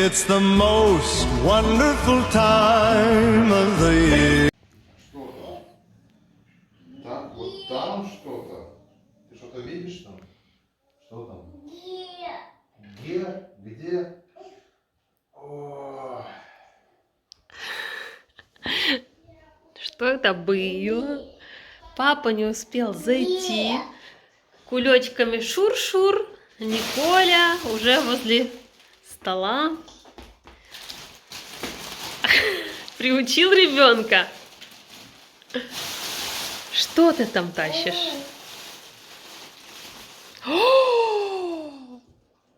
It's the most wonderful time of the year. Что-то. Так, вот там что-то. Ты что-то видишь там? Что там? Где? Где? О, Что это было? Папа не успел зайти. Кулечками шур-шур. Николя уже возле стола. Приучил ребенка. Что ты там тащишь?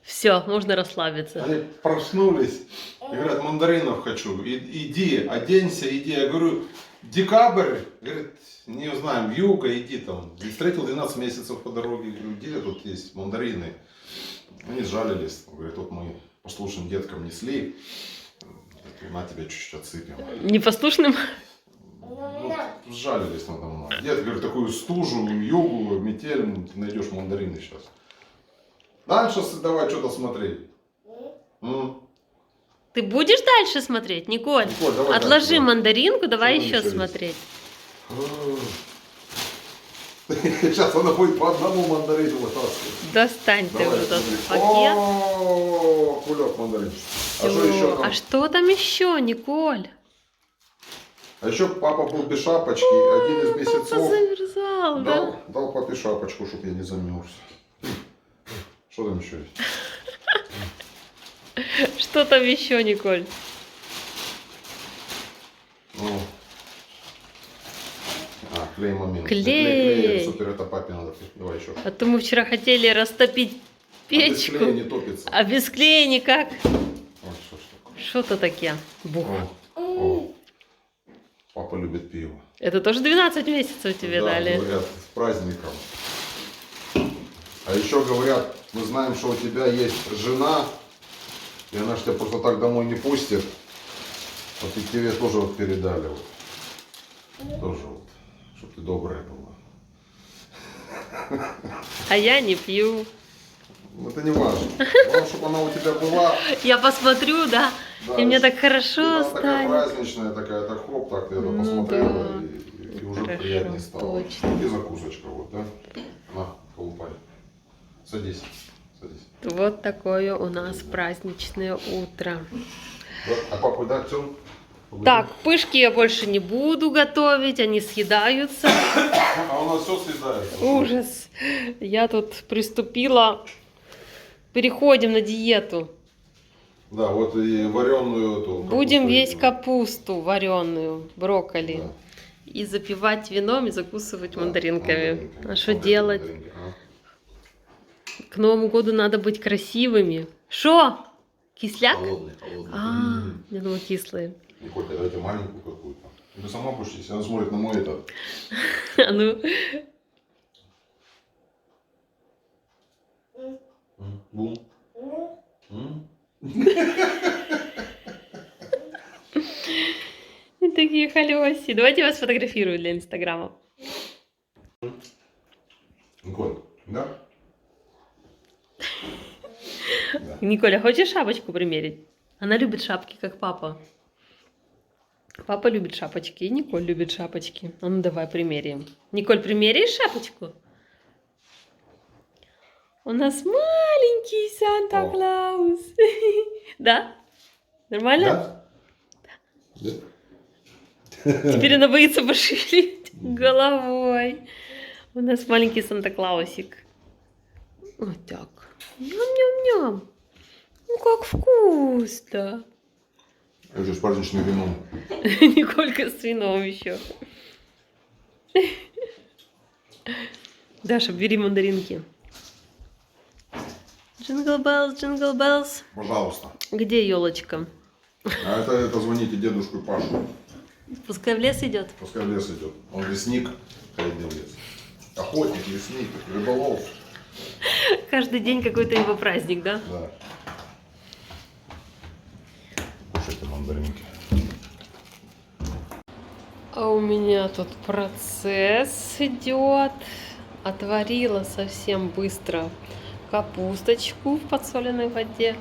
Все, можно расслабиться. они проснулись и говорят, мандаринов хочу. Иди, оденься, иди. Я говорю, декабрь. Говорит, не знаем, юга, иди там. И встретил 12 месяцев по дороге. Говорю, где тут есть мандарины? Они сжалились. Говорят, вот мы послушным деткам несли. На тебя чуть-чуть отсыпем. Непослушным? Ну, сжалились надо мной. Дед, говорит, такую стужу, югу, метель, ты найдешь мандарины сейчас. Дальше давай что-то смотреть. Ты будешь дальше смотреть, Николь? Николь, давай Отложи дальше, давай. мандаринку, давай Что там еще еще есть? смотреть. Сейчас она будет по одному мандарину вытаскивать. Достань ты Давай, вот этот смотри. пакет. О, кулек мандарин. А что Всё. еще там? А что там еще, Николь? А еще папа был без шапочки. Один из Папа месяцев замерзал, да? дал папе шапочку, чтобы я не замерз. Что там еще есть? Что там еще, Николь? Ну. А, клей момент. Клей. Клей, супер, это папе надо. Давай еще. А то мы вчера хотели растопить Без печку, клея не топится. а без клея никак. Ой, что ж такое. Что-то такие. Бух. О. Папа любит пиво. Это тоже 12 месяцев тебе Да, дали. говорят, с праздником. А еще говорят, мы знаем, что у тебя есть жена, и она же тебя просто так домой не пустит. Вот и тебе тоже вот передали. Вот. Тоже вот, чтобы ты добрая была. А я не пью. Это не важно. Главное, чтобы она у тебя была. Я посмотрю, да, Да, и мне так и хорошо она такая станет. праздничная, такая, так хоп, так ты это Ну посмотрела, да. и уже Хорошо, приятнее стало. точно. И закусочка вот, да? На, колупай. Садись, садись. Вот такое у нас праздничное утро. Вот, а папа, да, все? Так, пышки я больше не буду готовить, они съедаются. А у нас все съедается. Ужас. Я тут приступила. Переходим на диету. Да, вот и вареную эту. Будем капусту есть едим. капусту вареную, брокколи. Да. И запивать вином и закусывать Да, мандаринками. мандаринками. А что Вот эти делать? мандаринки, а? К Новому году надо быть красивыми. Шо? Кисляк? Холодный, холодный. А, я думала кислые. Николь, давайте маленькую какую-то. Ты сама будешь есть, она смотрит на мой этот. А ну, Бум. такие холёси. Давайте я вас сфотографирую для Инстаграма. Николь, да? Николя, хочешь шапочку примерить? Она любит шапки, как папа. Папа любит шапочки, и Николь любит шапочки. А ну давай примерим. Николь, примеришь шапочку? У нас маленький Санта-Клаус. Да? Нормально? Да? Теперь она боится пошевелить головой. У нас маленький Санта-Клаусик. Вот так. Ням-ням-ням. Ну как вкусно. Это с праздничным вином. Николька с вином еще. Даша, бери мандаринки. Джингл беллс. Пожалуйста. Где елочка? А это звоните дедушку Пашу. Пускай в лес идет. Пускай в лес идет. Он лесник, ходил в лес. Охотник, лесник, рыболов. Каждый день какой-то его праздник, да? Да. Кушайте мандаринки. А у меня тут процесс идет. Отварила совсем быстро капусточку в подсоленной воде.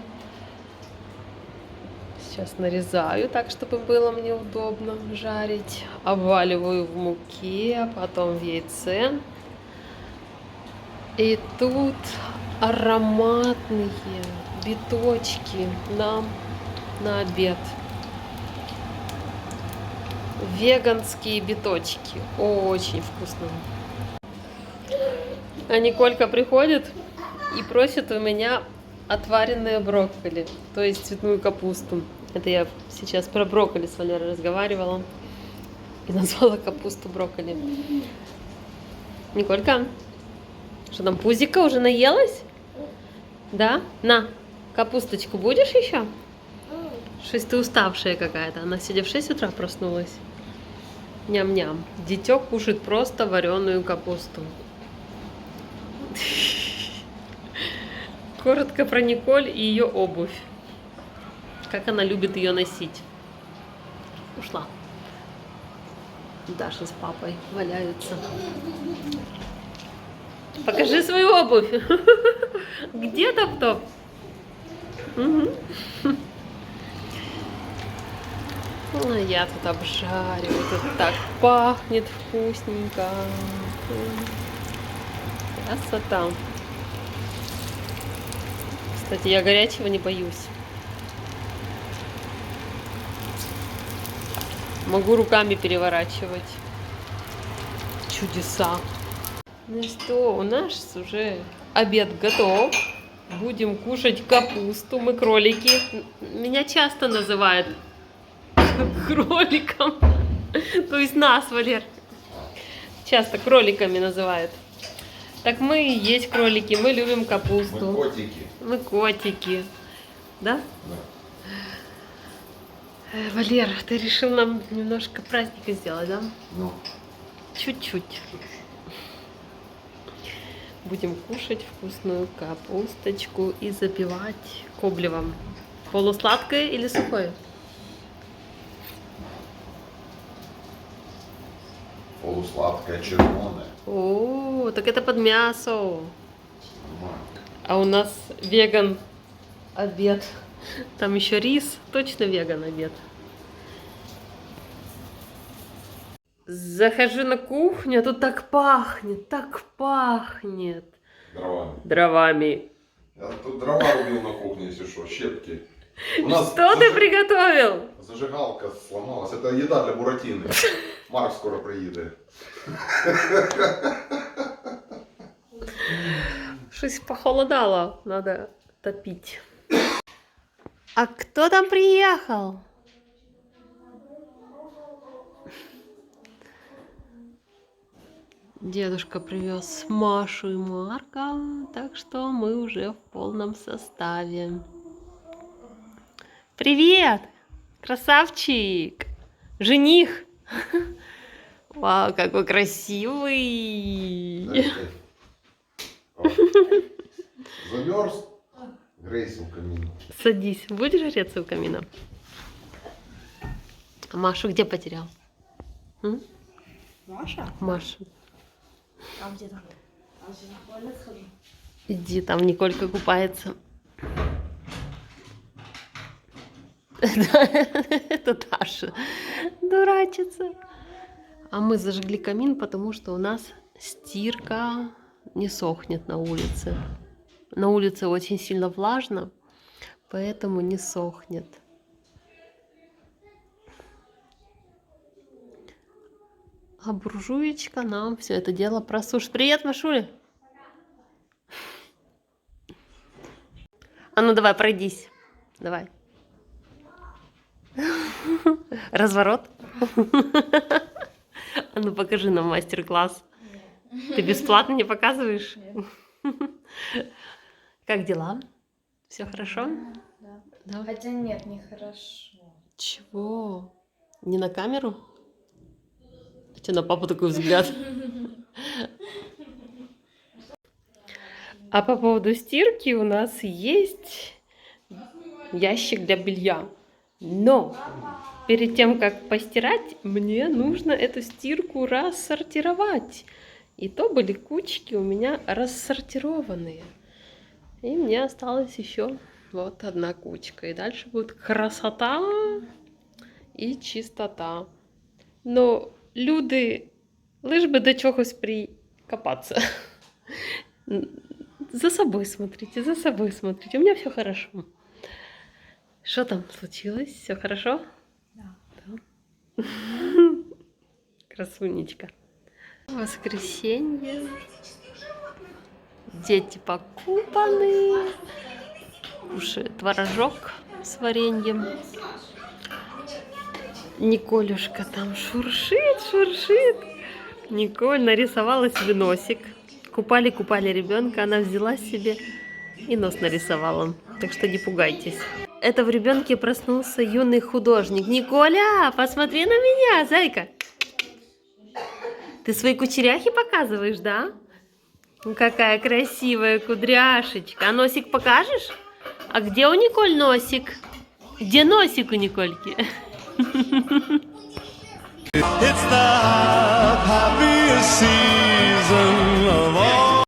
Сейчас нарезаю так, чтобы было мне удобно жарить. Обваливаю в муке, а потом в яйце. И тут ароматные биточки нам на обед. Веганские биточки. Очень вкусно. А Николька приходит и просит у меня отваренные брокколи, то есть цветную капусту. Это я сейчас про брокколи с Валерой разговаривала и назвала капусту брокколи. Николька, что там, пузика уже наелась? Да? На, капусточку будешь еще? Что-то ты уставшая какая-то. Она сегодня в 6 утра проснулась. Ням-ням. Дитё кушает просто вареную капусту. Коротко про Николь и ее обувь. Как она любит ее носить. Ушла. Даша с папой валяются. Покажи свою обувь. Где топ-топ? Я тут обжариваю. Тут так пахнет вкусненько. Красота. Кстати, я горячего не боюсь. Могу руками переворачивать. Чудеса. Ну что, у нас уже обед готов. Будем кушать капусту. Мы кролики. Меня часто называют кроликом. То есть нас, Валер. Часто кроликами называют. Так мы и есть кролики, мы любим капусту. Мы котики. Мы котики. Да? Да. Валер, ты решил нам немножко праздника сделать, да? Ну. Чуть-чуть. Будем кушать вкусную капусточку и запивать коблевом. Полусладкое или сухое? Полусладкое, червоное. О, так это под мясо. Нормально. А у нас веган обед. Там еще рис. Точно веган обед. Захожу на кухню, а тут так пахнет, так пахнет. Дровами. Дровами. Я тут дрова рубил на кухне, если что, щепки. У нас Что ты приготовил? зажигалка сломалась. Это еда для Буратино. Марк скоро приедет. Что-то похолодало, надо топить. А кто там приехал? Дедушка привез Машу и Марка, так что мы уже в полном составе. Привет, красавчик, жених. Вау, какой красивый. Замерз? Грейся в камине. Садись, будешь греться у камина? А Машу где потерял? М? Маша? Маша. А где там? А где на туалет схожу? Иди, там Николька купается. Это Даша. Дурачится. А мы зажгли камин, потому что у нас стирка не сохнет на улице. На улице очень сильно влажно, поэтому не сохнет. А буржуечка нам все это дело просушит. Привет, Машуля! А ну давай, пройдись. Давай. Разворот. А ну покажи нам мастер-класс. Ты бесплатно не показываешь? Как дела? Все хорошо? Да. Да. Хотя нет, нехорошо. Чего? Не на камеру? Что на папу такой взгляд? А по поводу стирки у нас есть ящик для белья. Но перед тем, как постирать, мне нужно эту стирку рассортировать. И то были кучки у меня рассортированные. И мне осталось еще Вот одна кучка. И дальше будет красота і чистота. Но люди, лиш би до чогось прикопаться. За собой смотрите, за собой смотрите. У меня все хорошо. Что там случилось? Все хорошо? Да. Красунечка. Воскресенье. Дети покупаны. Кушает творожок с вареньем. Николюшка там шуршит. Николь нарисовала себе носик. Купали ребенка, она взяла себе и нос нарисовала. Так что не пугайтесь. Это в ребенке проснулся юный художник. Николя, посмотри на меня, зайка. Ты свои кучеряхи показываешь, да? Ну, какая красивая кудряшечка. А носик покажешь? А где у Николь носик? Где носик у Никольки? It's the happiest season